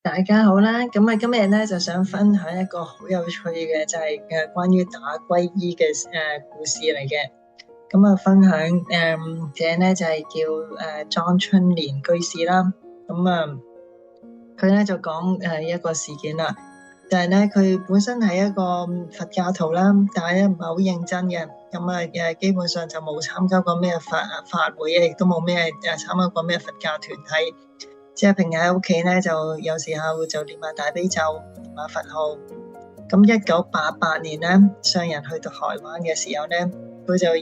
大家好啦，今日咧就想分享一個好有趣嘅，就係關於打歸依嘅故事嚟嘅。分享者咧就係叫莊春蓮居士啦。佢咧就講一個事件啦，就係咧佢本身係一個佛教徒啦，但係咧唔係好認真嘅。基本上就冇參加過咩法會，亦都冇咩參加過咩佛教團體。即係平日喺屋企咧，就有時候就念下大悲咒，念下佛號。咁1988年咧，上人去到台灣嘅時候咧，佢就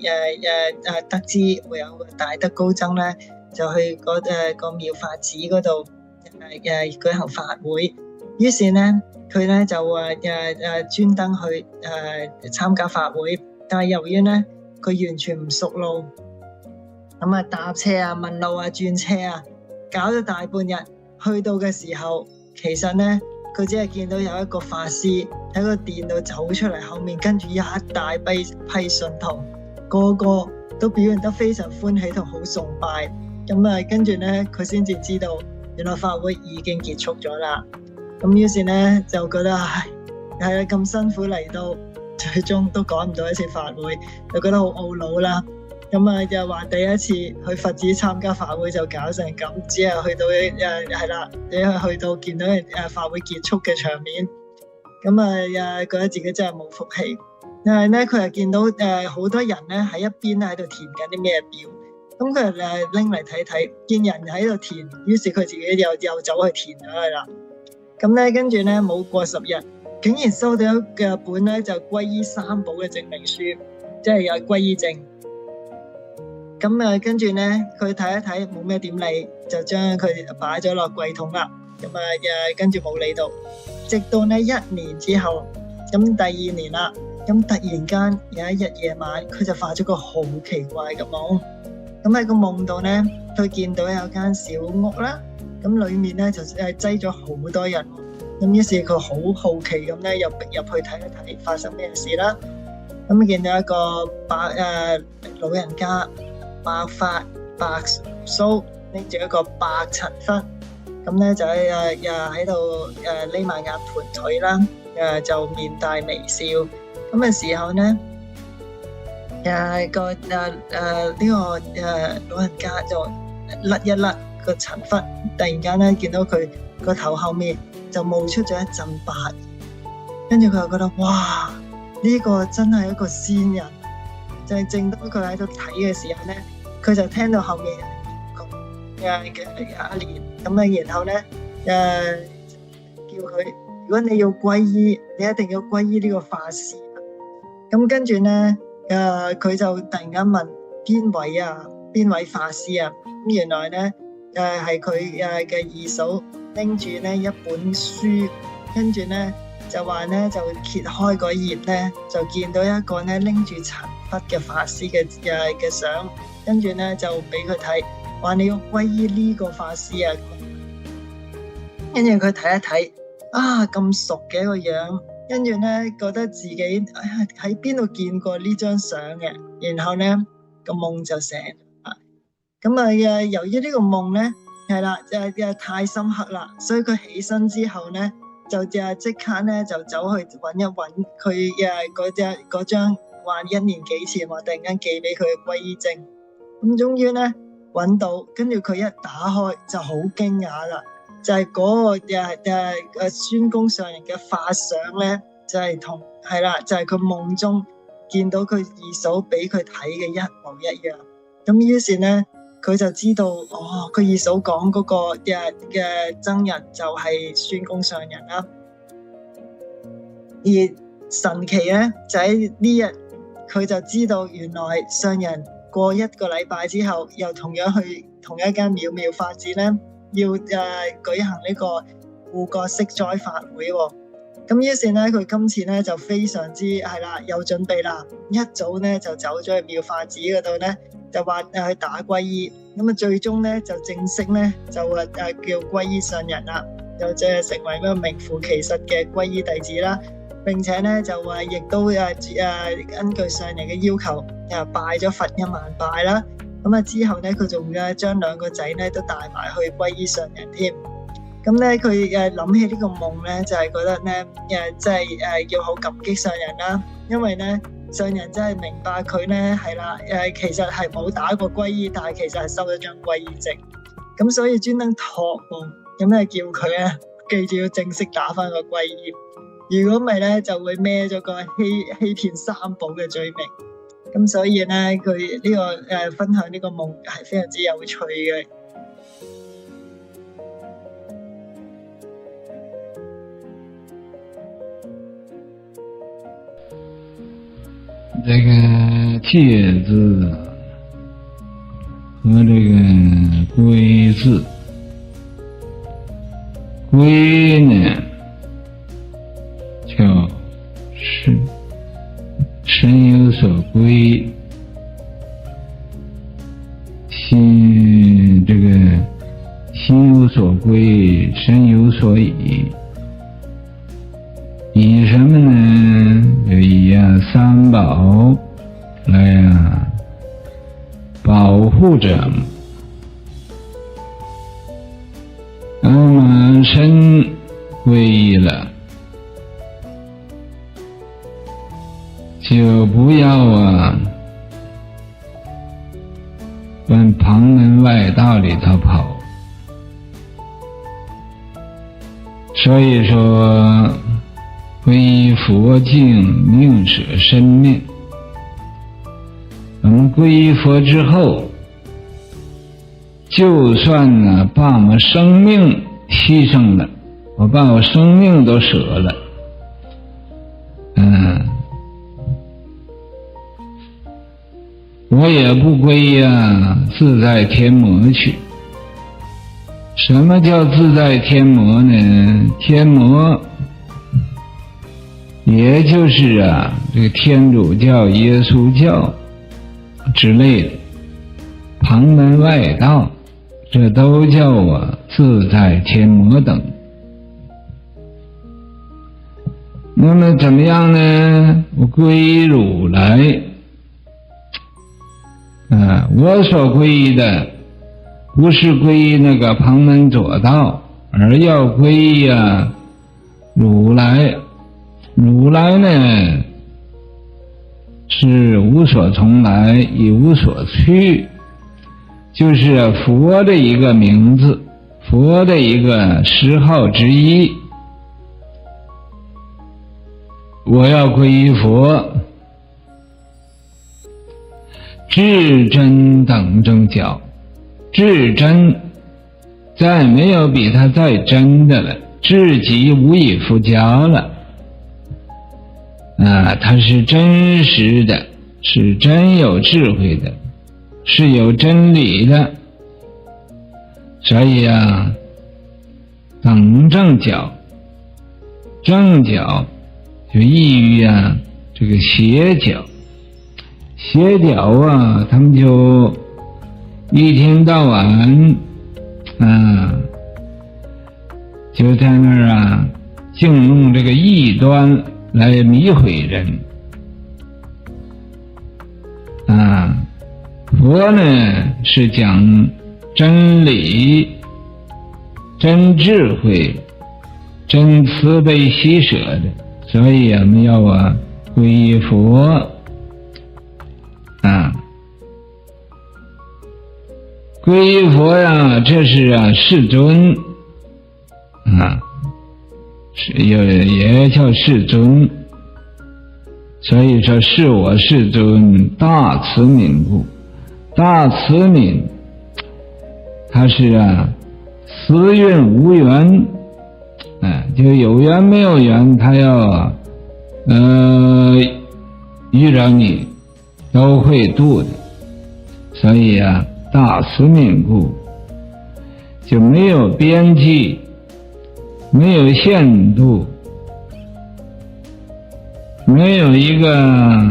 得知會有個大德高僧咧，就去個妙法寺嗰度舉行法會。於是咧，佢咧就專登去參加法會，但係由於咧佢完全唔熟路，搭車啊、問路啊、轉車啊。搞咗大半日，去到嘅時候，其實咧佢只係見到有一個法師喺個殿度走出嚟，後面跟住一大批信徒，個個都表現得非常歡喜同好崇拜。跟住咧佢先至知道，原來法會已經結束咗啦。於是咧就覺得係啊，咁辛苦嚟到，最終都趕唔到一次法會，就覺得好懊惱啦。就話第一次去佛寺參加法會就搞成咁，只係去到只係去到見到法會結束嘅場面，覺得自己真係冇福氣。但係咧佢又見到好多人咧喺一邊喺度填緊啲咩表，咁佢拎嚟睇睇，見人喺度填，於是佢自己又走去填咗佢啦。跟住咧冇過10日，竟然收到嘅本咧就皈依三寶嘅證明書，即係有皈依證。跟住咧，佢睇一睇冇咩點理，就將佢擺咗落櫃桶啦。跟住冇理到，直到呢1年之後，第2年啦，突然間有一日夜晚，佢就發咗個好奇怪嘅夢。喺個夢度咧，佢見到有間小屋啦，裏面咧就擠咗好多人。於是佢好好奇咁咧，又逼入去睇一睇發生咩事啦。見到一個老人家。白髮白鬚，拎住一個白塵拂，就喺度匿埋眼盤腿啦，就面帶微笑。嘅時候咧，呢個老人家就甩一甩個塵拂，突然間咧見到佢個頭後面就冒出咗一陣白煙，跟住佢就覺得哇，呢個真係一個仙人。就係正當佢喺度睇嘅時候咧，佢就聽到後面有人嘅一年然後咧叫佢，如果你要皈依，你一定要皈依呢個法師。跟住咧佢就突然間問邊位法師啊？原來咧係佢嘅二嫂拎住咧一本書，跟住咧就話咧就揭開嗰頁咧，就見到一個咧拎住塵拂嘅法師嘅相，跟住咧就俾佢睇，話你要皈依呢個法師啊。跟住佢睇一睇，咁熟嘅個樣，跟住咧覺得自己喺邊度見過呢張相嘅，然後咧個夢就醒啦。由於呢個夢咧係啦，太深刻啦，所以佢起身之後咧就即刻咧就走去揾一揾佢嗰張話1年幾前話突然間寄俾佢嘅皈依證。終於咧揾到，跟住佢一打開就好驚訝啦，就係嗰個孫公上人嘅法相咧，就係佢夢中見到佢二嫂俾佢睇嘅一模一樣。於是咧佢就知道，佢二嫂講嗰個嘅僧人就係孫公上人啦。而神奇咧就喺呢日，佢就知道原來上人過1個禮拜之後，又同樣去同一間妙法寺咧，要舉行呢個護國息災法會。於是咧，佢今次咧就非常之有準備啦。一早咧就走咗去妙法寺嗰度咧，就話去打皈依。最終咧就正式咧就叫皈依上人啦，就即係成為一個名副其實嘅皈依弟子啦。並且咧就話亦都根據上人嘅要求，拜咗佛1萬拜啦。之後咧佢仲將2個仔咧都帶埋去皈依上人添。咁咧佢諗起呢個夢咧，就係覺得咧即係要好感激上人啦，因為咧上人真係明白佢咧係啦其實係冇打過皈依，但係其實係收咗張皈依證，咁所以專登託夢，咁咧叫佢咧記住要正式打返個皈依，如果唔係咧就會孭咗個欺騙三寶嘅罪名。咁所以咧佢呢個分享呢個夢係非常之有趣嘅。这个戒字和这个归字，归呢叫身有所归，心有所归，身有所以。以什么呢？就以三宝来保护着。那么身皈依了，就不要往旁门外道里头跑。所以说皈依佛境，宁舍生命。我们皈依佛之后，就算把我们生命牺牲了，我把我生命都舍了，我也不归自在天魔去。什么叫自在天魔呢？天魔也就是这个天主教、耶稣教之类的旁门外道，这都叫自在天魔等。那么怎么样呢？我皈依如来，我所皈依的不是皈依那个旁门左道，而要皈依如来。如来呢是无所从来，亦无所去，就是佛的一个名字，佛的一个十号之一。我要皈依佛，至真等正觉，至真再没有比他再真的了，至极无以复加了。它是真实的，是真有智慧的，是有真理的。所以等正觉，正觉就异于这个邪觉。邪觉他们就一天到晚就在那儿净弄这个异端来迷毁人。佛呢是讲真理、真智慧、真慈悲喜舍的，所以我们要皈依佛。皈依佛这是世尊也叫世尊。所以说是我世尊大慈悯故。大慈悯它是私运无缘，就有缘没有缘，他要遇着你都会度的。所以大慈悯故，就没有边际，没有限度，没有一个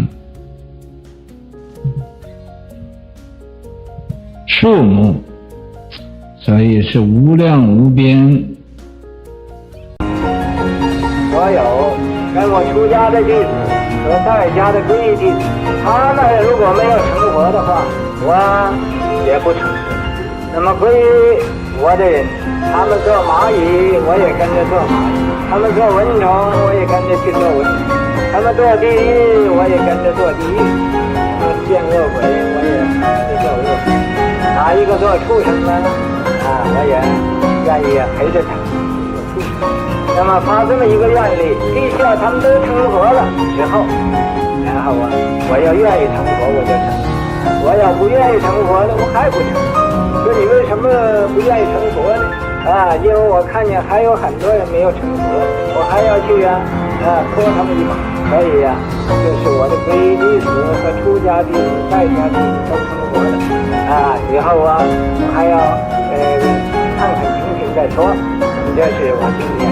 数目，所以是无量无边。我有跟我出家的弟子和在家的皈依弟子，他们如果没有成佛的话，我也不成佛。那么皈依我的人，他们做蚂蚁，我也跟着做蚂蚁；他们做蚊虫，我也跟着去做蚊虫；他们做地狱，我也跟着做地狱；他们见恶鬼，我也跟着做恶鬼。哪一个做畜生呢？我也愿意陪着他做畜生。那么发这么一个愿力，地下他们都成佛了之后，然后我要愿意成佛，我就成；我要不愿意成佛呢，我还不成。说你为什么不愿意成佛呢？因为我看见还有很多人没有成佛，我还要去拖他们一把。所以就是我的皈依弟子和出家弟子、在家弟子都成佛了以后我还要看看情形再说。这是我今天